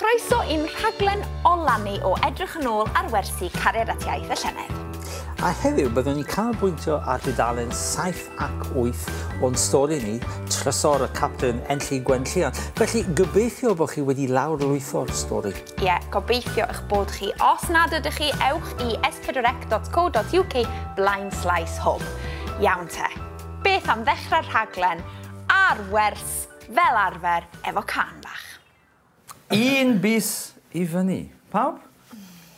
Croeso i'n rhaglen ola ni o edrych yn ôl ar wersi Cariad at Iaith y Llynedd. A heddiw byddwn ni'n canolbwyntio ar dudalen 7 ac 8 o'n stori ni, Trysor y Capten Enlli Gwenllian. Felly gobeithio bod chi wedi lawrlwytho'r stori. Ie, gobeithio eich bod chi. Os nad ydych chi, ewch i s4c.co.uk/home. Iawn te, beth am ddechrau'r rhaglen ar wers fel arfer efo can bach? Un bus i fyny. Pawb?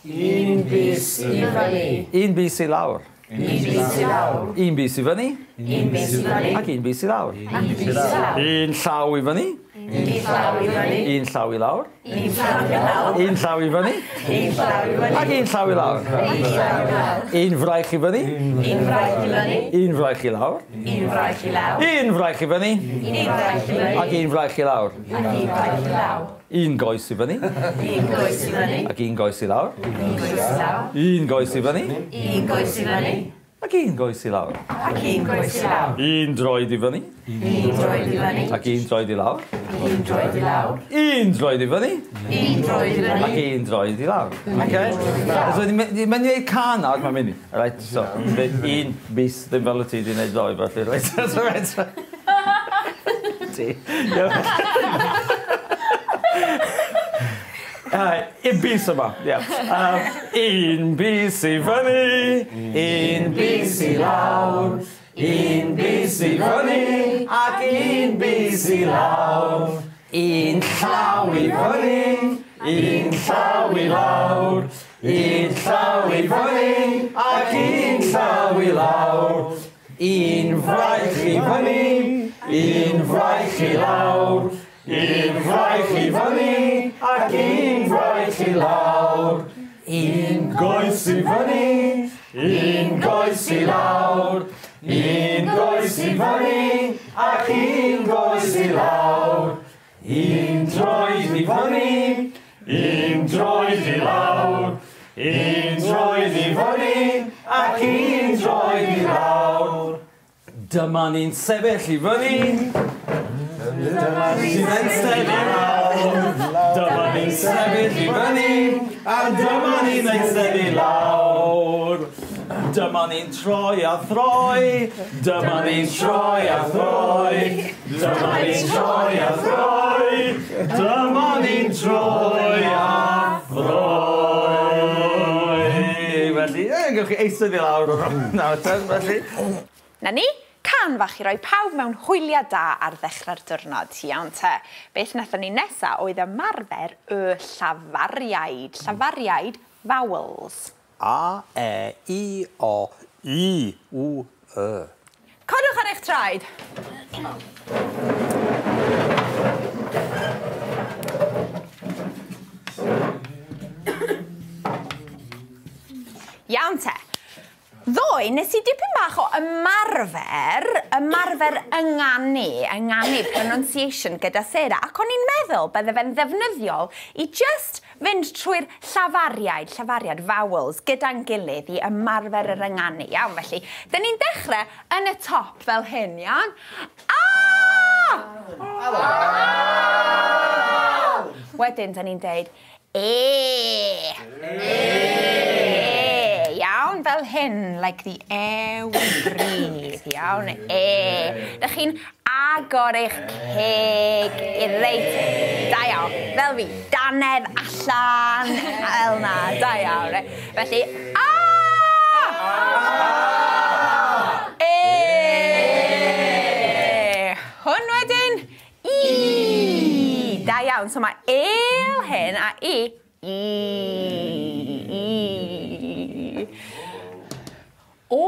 Un bus i fyny. Un bus i lawr. Un bus i lawr. Un bus i fyny. Un bus i fyny. Ac un bus i lawr. Un bus i lawr. Un llaw i fyny. Un llaw i fyny. Un llaw i lawr. Un llaw i lawr. Un llaw i fyny. Un llaw i fyny. Ac un llaw i lawr. Un llaw i lawr. Un fraich i fyny. Un fraich i fyny. Un fraich i lawr. Un fraich i lawr. Un fraich i fyny. Un fraich i fyny. Ac un fraich i lawr. Ac un fraich i lawr. Un goes i fyny. Un goes i fyny. Ac un goes i lawr. Un goes i lawr. Un goes i fyny. Un goes i fyny. Ac un goes i lawr. Ac un goes i lawr. Un droed i fyny. Un droed i fyny. Ac un droed i lawr. Un droed i lawr. Un droed i fyny. Un droed i Ac fyny. un droed i lawr. Okay? So, ni'n mynd i neud can nawr, mae'n mynd i. Right, so, un bus, ddim fel y ti di wneud ddoi, felly. Right, so, right. Ti. Un bus yma, ie. Un bus i fyny, un bus i lawr, un bus i fyny, ac un bus i lawr. Un llaw i fyny, un llaw i lawr, un llaw i fyny, ac un llaw i lawr. Un fraich i fyny, un fraich i lawr, un fraich i fyny, ac un fraich i lawr. Un goes i fyny, un goes i lawr, un goes i fyny, ac un goes i lawr. Un droed i fyny, un droed i lawr, un droed i fyny, ac un droed i lawr. Dyma ni'n sefyll i fyny, dyma ni'n sefyll i lawr, dyma ni'n sefyll i fyny, a dyma ni'n sefyll i lawr. Dyma ni'n troi a throi, dyma ni'n troi a throi, dyma ni'n troi a throi, dyma ni'n troi a throi. Felly, gewch chi eistedd i lawr o'r nawr, felly. Na ni, can fach i roi pawb mewn hwyliau da ar ddechrau'r diwrnod. Iawn te. Beth wnaethon ni nesaf oedd ymarfer y llafariaid. Llafariaid vowels. A, E, I, O, I, W, E. Codwch ar eich traed. Iawn te. Ddoe, nes i dipyn bach o ymarfer ynganu pronunciation gyda Sarah, ac o'n i'n meddwl bydde fe'n ddefnyddiol i just fynd trwy'r llafariad, vowels, gyda'n gilydd i ymarfer yr ynganu. Iawn, felly, dyn ni'n dechrau yn y top fel hyn, iawn. A! Wedyn, dyn ni'n deud E. Iawn, fel hyn, like the air we breathe, iawn, E. Dych chi'n agor eich ceg i reit, da iawn, fel fi, danedd allan, fel na, da iawn. Felly, A! E! Hwn wedyn, I! Da iawn, so mae el hyn a I. O.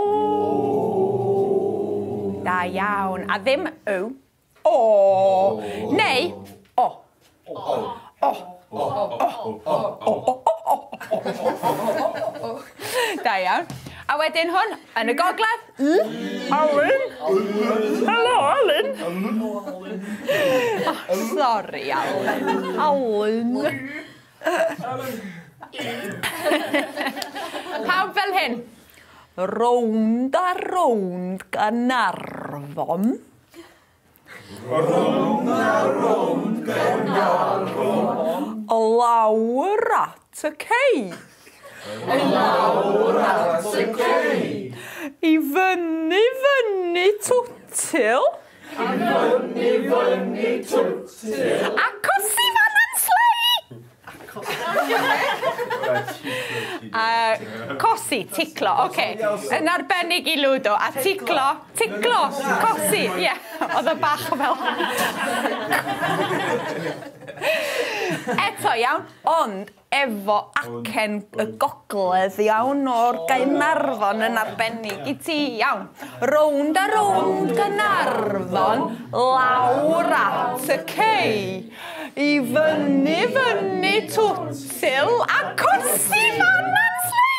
Da iawn. A ddim O. O. Neu O. O. Da iawn. A wedyn hwn, yn y gogledd. Alun. Helo, Alun. Sorry, Alun. Alun. Pawb fel hyn. Rownd a rownd Gaernarfon. Rownd a rownd Gaernarfon. lawr at y cei. Lawr at y cei. I fyny twtil. Fyny twtil. A cosi fan yn slei. Cosi, ticlo, oce. Yn arbennig I Ludo. A ticlo, cosi. Ie, oedd y bach fel. Eto, iawn, ond efo acen y gogledd, iawn, o'r Gaernarfon yn arbennig I ti, iawn. Rownd a rownd Gaernarfon, lawr at y cei. I fyny twtil, a cosi fan yn slei.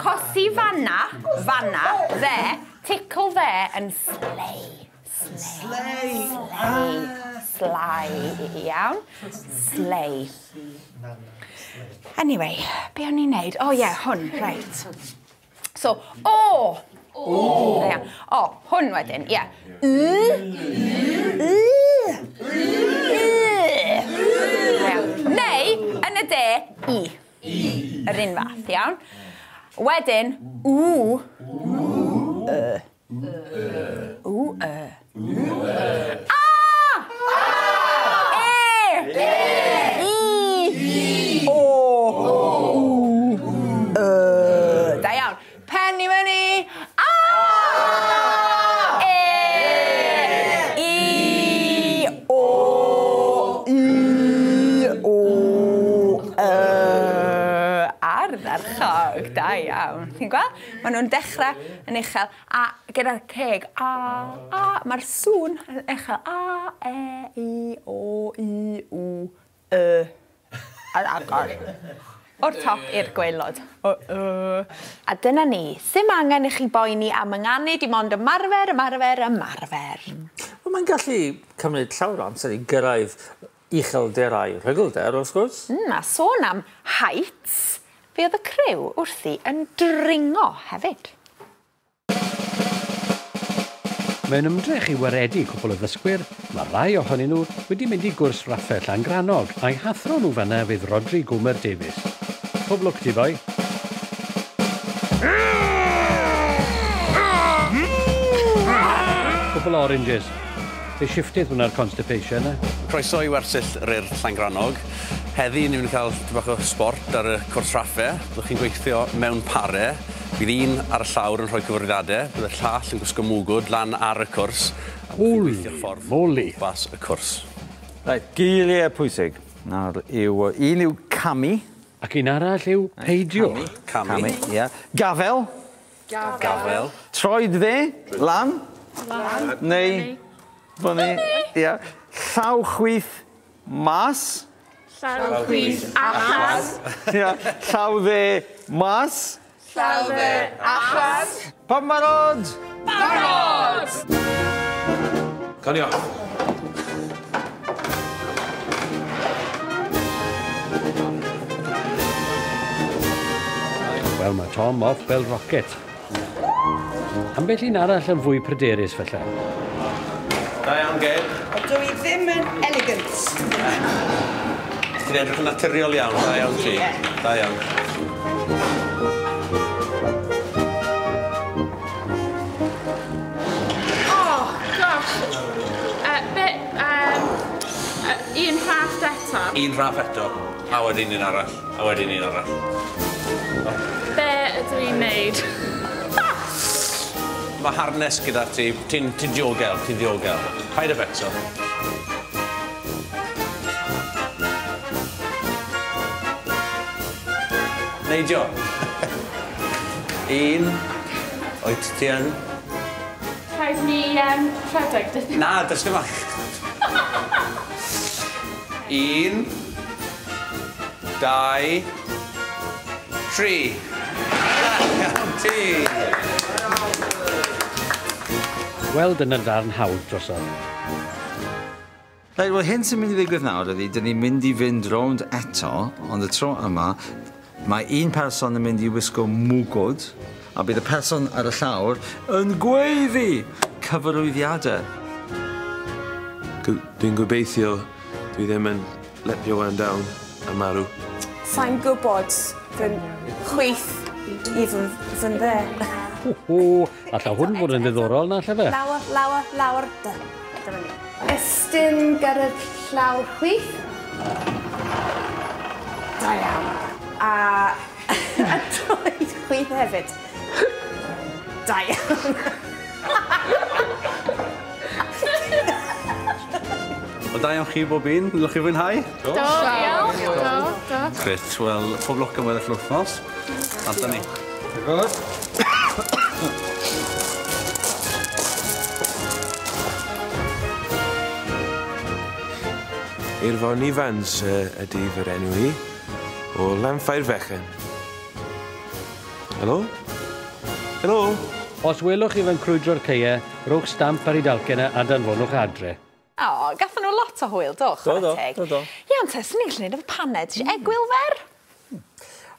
Cosi fanna, dde, ticl dde yn slei. Slei, iawn. Slei. Anyway, be o'n i'n neud? O, ie, hwn, right. So, o! O, hwn wedyn, ie. Neu, yn y de, I. Yr un fath, iawn. Wedyn, da iawn. Pen I fyny. Ardderchog, da iawn. Ti'n gweld? Maen nhw'n dechrau yn uchel a gyda'r ceg mae'r sŵn yn uchel e, I, o, I, w, a agor. O'r top i'r gwaelod. A dyna ni. Sim angen I chi boeni am ynganu dim ond ymarfer. Mae'n gallu cymryd llawer amser I gyrraedd uchelderau rhygelder, wrth gwrs. A sôn am heights, fe oedd y criw wrthi yn dringo hefyd. Mae'n ymdrech I waredu cwbl o ddysgwyr, mae rai ohonyn nhw wedi mynd I gwrs Raffael Llangranog a'i hathro nhw fanna fydd Rodri Gwmer Davies. Pob lwc ti, boi. Cwbl oranges. Fe shiftydd hwnna'r constipation, Croeso I wersyll Ryr Llangranog. Heddi ni'n mynd I cael bach o sport ar y cwrs raffe. Byddwch chi'n gweithio mewn pare. Bydd un ar y llawr yn rhoi cyfwriadau. Bydd y llall yn gwisgo mwgwd lan ar y cwrs. Moli. Bas y cwrs. Right, geiriau pwysig. Un yw camu. Ac un arall yw peidio. Camu. Ie. Gafel. Troed dde. Lan. Neu. Fyny. Ie. Llaw chwith mas. Llaw chwith achas. Ie. Llaw dde mas. Llaw dde achas. Pam barod? Barod! Conio. Wel, mae Tom off fel rocket. Ambell un arall yn fwy pryderus felly. Da iawn, Gael. Dwi ddim yn elegant. Ti'n edrych yn naturiol iawn. Da iawn ti. Da iawn. Oh, gosh. Un rhaff eto. Un raff eto. A wedyn un arall. Be ydw i'n neud? Mae harnes gyda ti. Ti'n diogel. Paid y becso. Neidio. Un. Oed ti yn? Rhaid ni rhedeg. Na, dys dim ach. Un. 2. 3. Iawn ti. Wel, dyna'r darn hawdd drosodd. Right, wel, hyn sy'n mynd I ddigwydd nawr ydy, dyn ni'n mynd I fynd rownd eto, ond y tro yma, mae un person yn mynd I wisgo mwgwd, a bydd y person ar y llawr yn gweiddi cyfarwyddiadau. Dwi'n gobeithio dwi ddim yn letio wan down a marw. Sa'n gwybod fy'n chwith I fy'n dde. Alla hwn fod yn ddiddorol na, lle fe? Lawr. Dyma ni. Estyn gyda'r llawr chwith. Da iawn. A droed chwith hefyd. Da iawn. O da iawn chi bob un, ylwch chi fwynhau? Do, diolch. Do. Gret, wel, pob lwc yn weddill wrthnos. A da ni. Good. Irfon Ifans ydy fy'r enw I, o Lanffair Fechan. Helo? Helo? Os welwch chi fe'n crwydro'r ceie, rhowch stamp ar ei dalcen a danfonwch adre. O, gathen nhw lot o hwyl, do? Do. Iawn, te, sy'n ni'n gallu gwneud efo paned. Egwyl fer?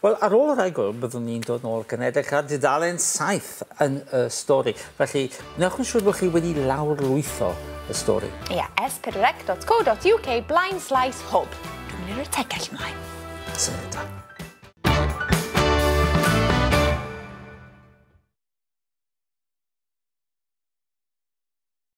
Wel, ar ôl yr egwyl, byddwn ni'n dod nôl gan edrych ar dudalen 7 yn y stori. Felly, newch yn siŵr bod chi wedi lawrlwytho y stori. Ia, s4c.co.uk/hub. Dwi'n mynd i'r tegell mlaen. Sy'n edrych.